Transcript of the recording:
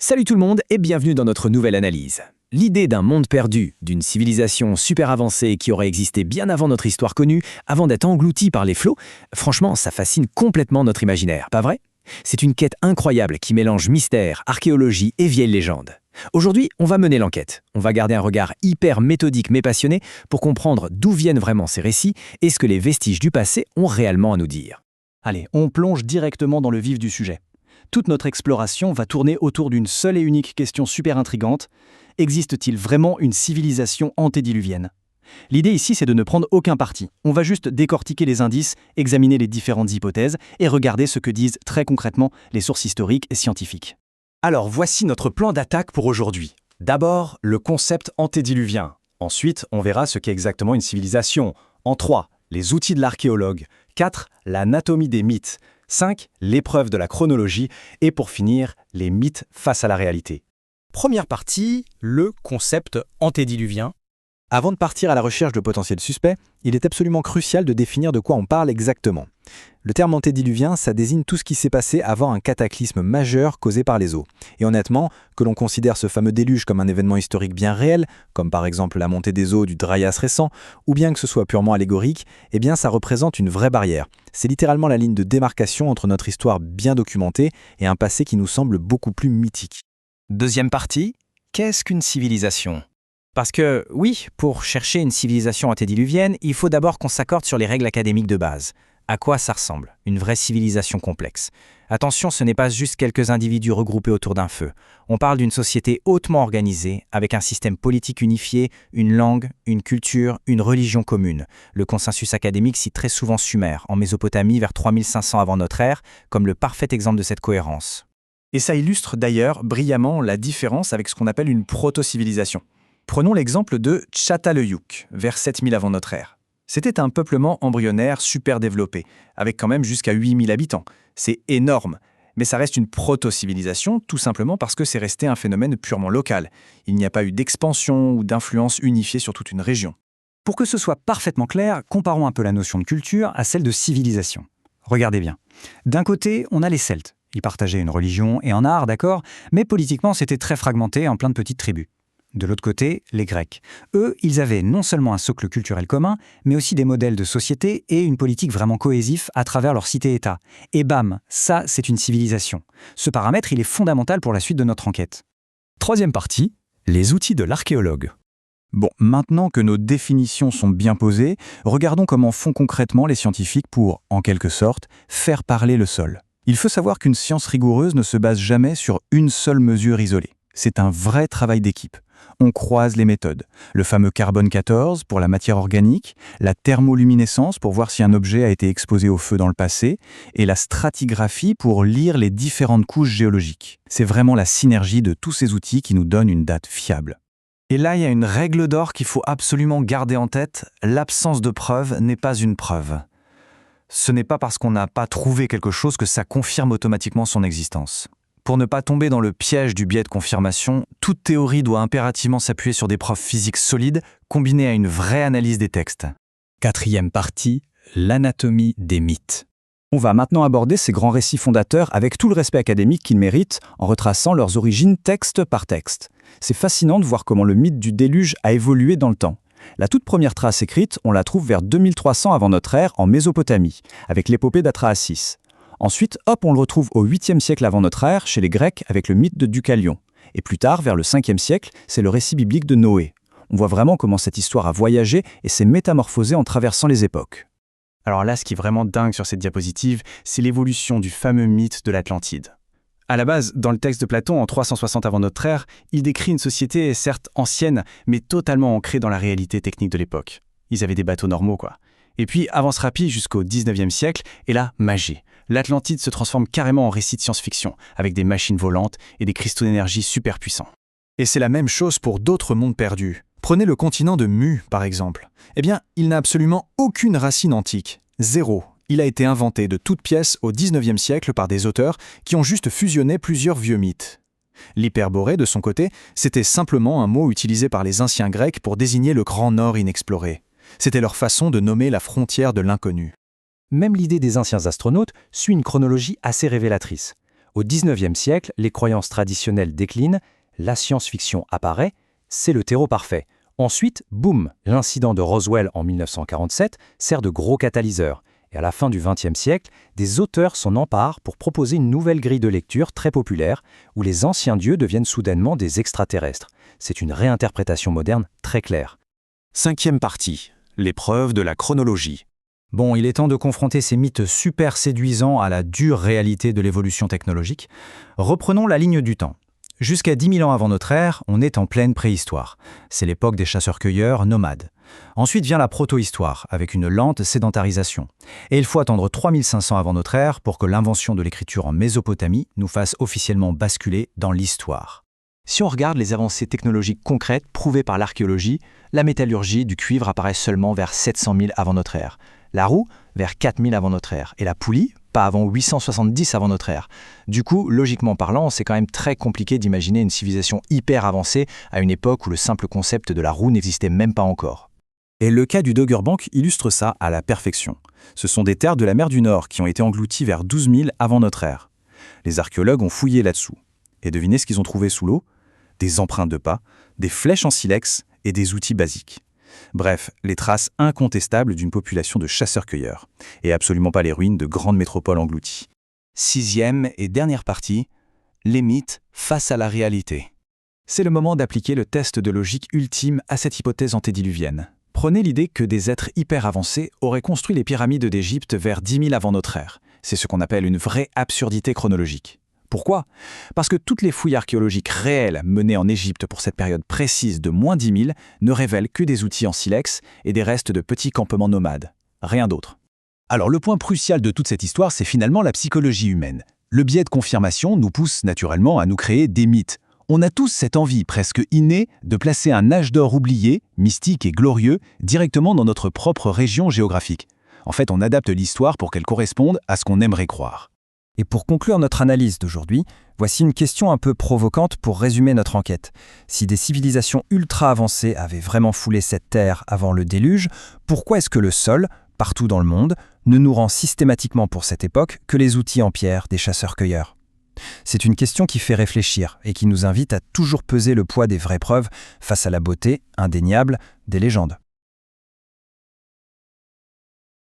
Salut tout le monde et bienvenue dans notre nouvelle analyse. L'idée d'un monde perdu, d'une civilisation super avancée qui aurait existé bien avant notre histoire connue, avant d'être engloutie par les flots, franchement, ça fascine complètement notre imaginaire, pas vrai? C'est une quête incroyable qui mélange mystère, archéologie et vieilles légendes. Aujourd'hui, on va mener l'enquête. On va garder un regard hyper méthodique mais passionné pour comprendre d'où viennent vraiment ces récits et ce que les vestiges du passé ont réellement à nous dire. Allez, on plonge directement dans le vif du sujet. Toute notre exploration va tourner autour d'une seule et unique question super intrigante. Existe-t-il vraiment une civilisation antédiluvienne ? L'idée ici, c'est de ne prendre aucun parti. On va juste décortiquer les indices, examiner les différentes hypothèses et regarder ce que disent très concrètement les sources historiques et scientifiques. Alors voici notre plan d'attaque pour aujourd'hui. D'abord, le concept antédiluvien. Ensuite, on verra ce qu'est exactement une civilisation. En 3, les outils de l'archéologue. 4, l'anatomie des mythes. 5, l'épreuve de la chronologie. Et pour finir, les mythes face à la réalité. Première partie, le concept antédiluvien. Avant de partir à la recherche de potentiels suspects, il est absolument crucial de définir de quoi on parle exactement. Le terme antédiluvien, ça désigne tout ce qui s'est passé avant un cataclysme majeur causé par les eaux. Et honnêtement, que l'on considère ce fameux déluge comme un événement historique bien réel, comme par exemple la montée des eaux du Dryas récent, ou bien que ce soit purement allégorique, eh bien ça représente une vraie barrière. C'est littéralement la ligne de démarcation entre notre histoire bien documentée et un passé qui nous semble beaucoup plus mythique. Deuxième partie, qu'est-ce qu'une civilisation ? Parce que, oui, pour chercher une civilisation antédiluvienne, il faut d'abord qu'on s'accorde sur les règles académiques de base. À quoi ça ressemble ? Une vraie civilisation complexe. Attention, ce n'est pas juste quelques individus regroupés autour d'un feu. On parle d'une société hautement organisée, avec un système politique unifié, une langue, une culture, une religion commune. Le consensus académique cite très souvent Sumer, en Mésopotamie vers 3500 avant notre ère, comme le parfait exemple de cette cohérence. Et ça illustre d'ailleurs brillamment la différence avec ce qu'on appelle une proto-civilisation. Prenons l'exemple de Çatalhöyük, vers 7000 avant notre ère. C'était un peuplement embryonnaire super développé, avec quand même jusqu'à 8000 habitants. C'est énorme, mais ça reste une proto-civilisation, tout simplement parce que c'est resté un phénomène purement local. Il n'y a pas eu d'expansion ou d'influence unifiée sur toute une région. Pour que ce soit parfaitement clair, comparons un peu la notion de culture à celle de civilisation. Regardez bien. D'un côté, on a les Celtes. Ils partageaient une religion et un art, d'accord, mais politiquement, c'était très fragmenté en plein de petites tribus. De l'autre côté, les Grecs. Eux, ils avaient non seulement un socle culturel commun, mais aussi des modèles de société et une politique vraiment cohésif à travers leur cité-État. Et bam, ça, c'est une civilisation. Ce paramètre, il est fondamental pour la suite de notre enquête. Troisième partie, les outils de l'archéologue. Bon, maintenant que nos définitions sont bien posées, regardons comment font concrètement les scientifiques pour, en quelque sorte, faire parler le sol. Il faut savoir qu'une science rigoureuse ne se base jamais sur une seule mesure isolée. C'est un vrai travail d'équipe. On croise les méthodes. Le fameux carbone 14 pour la matière organique, la thermoluminescence pour voir si un objet a été exposé au feu dans le passé, et la stratigraphie pour lire les différentes couches géologiques. C'est vraiment la synergie de tous ces outils qui nous donne une date fiable. Et là, il y a une règle d'or qu'il faut absolument garder en tête. L'absence de preuve n'est pas une preuve. Ce n'est pas parce qu'on n'a pas trouvé quelque chose que ça confirme automatiquement son existence. Pour ne pas tomber dans le piège du biais de confirmation, toute théorie doit impérativement s'appuyer sur des preuves physiques solides, combinées à une vraie analyse des textes. Quatrième partie, l'anatomie des mythes. On va maintenant aborder ces grands récits fondateurs avec tout le respect académique qu'ils méritent, en retraçant leurs origines texte par texte. C'est fascinant de voir comment le mythe du déluge a évolué dans le temps. La toute première trace écrite, on la trouve vers 2300 avant notre ère en Mésopotamie, avec l'épopée d'Atrahasis. Ensuite, hop, on le retrouve au 8e siècle avant notre ère, chez les Grecs, avec le mythe de Deucalion. Et plus tard, vers le 5e siècle, c'est le récit biblique de Noé. On voit vraiment comment cette histoire a voyagé et s'est métamorphosée en traversant les époques. Alors là, ce qui est vraiment dingue sur cette diapositive, c'est l'évolution du fameux mythe de l'Atlantide. À la base, dans le texte de Platon, en 360 avant notre ère, il décrit une société certes ancienne, mais totalement ancrée dans la réalité technique de l'époque. Ils avaient des bateaux normaux, quoi. Et puis, avance rapide jusqu'au 19e siècle, et là, magie. L'Atlantide se transforme carrément en récit de science-fiction, avec des machines volantes et des cristaux d'énergie super puissants. Et c'est la même chose pour d'autres mondes perdus. Prenez le continent de Mu, par exemple. Eh bien, il n'a absolument aucune racine antique. Zéro. Il a été inventé de toutes pièces au 19e siècle par des auteurs qui ont juste fusionné plusieurs vieux mythes. L'hyperborée, de son côté, c'était simplement un mot utilisé par les anciens Grecs pour désigner le grand nord inexploré. C'était leur façon de nommer la frontière de l'inconnu. Même l'idée des anciens astronautes suit une chronologie assez révélatrice. Au XIXe siècle, les croyances traditionnelles déclinent, la science-fiction apparaît, c'est le terreau parfait. Ensuite, boum, l'incident de Roswell en 1947 sert de gros catalyseur. Et à la fin du XXe siècle, des auteurs s'en emparent pour proposer une nouvelle grille de lecture très populaire, où les anciens dieux deviennent soudainement des extraterrestres. C'est une réinterprétation moderne très claire. 5e partie, l'épreuve de la chronologie. Bon, il est temps de confronter ces mythes super séduisants à la dure réalité de l'évolution technologique. Reprenons la ligne du temps. Jusqu'à 10 000 ans avant notre ère, on est en pleine préhistoire. C'est l'époque des chasseurs-cueilleurs nomades. Ensuite vient la protohistoire, avec une lente sédentarisation. Et il faut attendre 3500 avant notre ère pour que l'invention de l'écriture en Mésopotamie nous fasse officiellement basculer dans l'histoire. Si on regarde les avancées technologiques concrètes prouvées par l'archéologie, la métallurgie du cuivre apparaît seulement vers 700 000 avant notre ère, la roue vers 4000 avant notre ère, et la poulie pas avant 870 avant notre ère. Du coup, logiquement parlant, c'est quand même très compliqué d'imaginer une civilisation hyper avancée à une époque où le simple concept de la roue n'existait même pas encore. Et le cas du Dogger Bank illustre ça à la perfection. Ce sont des terres de la mer du Nord qui ont été englouties vers 12 000 avant notre ère. Les archéologues ont fouillé là-dessous. Et devinez ce qu'ils ont trouvé sous l'eau ? Des empreintes de pas, des flèches en silex et des outils basiques. Bref, les traces incontestables d'une population de chasseurs-cueilleurs, et absolument pas les ruines de grandes métropoles englouties. 6e et dernière partie, les mythes face à la réalité. C'est le moment d'appliquer le test de logique ultime à cette hypothèse antédiluvienne. Prenez l'idée que des êtres hyper avancés auraient construit les pyramides d'Égypte vers 10 000 avant notre ère. C'est ce qu'on appelle une vraie absurdité chronologique. Pourquoi ? Parce que toutes les fouilles archéologiques réelles menées en Égypte pour cette période précise de moins 10 000 ne révèlent que des outils en silex et des restes de petits campements nomades. Rien d'autre. Alors le point crucial de toute cette histoire, c'est finalement la psychologie humaine. Le biais de confirmation nous pousse naturellement à nous créer des mythes. On a tous cette envie presque innée de placer un âge d'or oublié, mystique et glorieux, directement dans notre propre région géographique. En fait, on adapte l'histoire pour qu'elle corresponde à ce qu'on aimerait croire. Et pour conclure notre analyse d'aujourd'hui, voici une question un peu provocante pour résumer notre enquête. Si des civilisations ultra avancées avaient vraiment foulé cette terre avant le déluge, pourquoi est-ce que le sol, partout dans le monde, ne nous rend systématiquement pour cette époque que les outils en pierre des chasseurs-cueilleurs ? C'est une question qui fait réfléchir et qui nous invite à toujours peser le poids des vraies preuves face à la beauté indéniable des légendes.